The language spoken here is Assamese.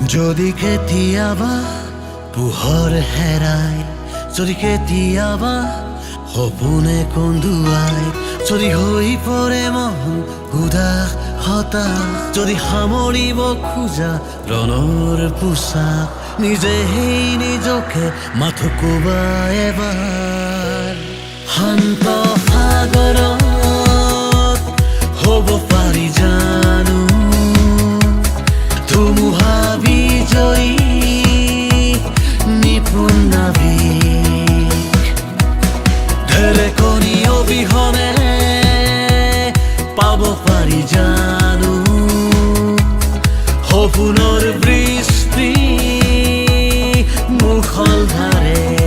যদি কেতিয়াবা পোহৰ হেৰাই, যদি কেতিয়াবা সপোনে কন্দুৱাই, যদি হৈ পৰে মন উদাস হতাশ, যদি সামৰিব খোজা ৰণৰ পোচাক, নিজে সেই নিজকে মাথো ক'বা এবাৰ। শান্ত সাগৰত হ'ব পাৰি জানো ধুমুহা বিজয়ী নিপুণ নাবিক, ঢেৰেকনি অবিহনে পাব পাৰি জানো সপোনৰ বৃষ্টি মুষলধাৰে।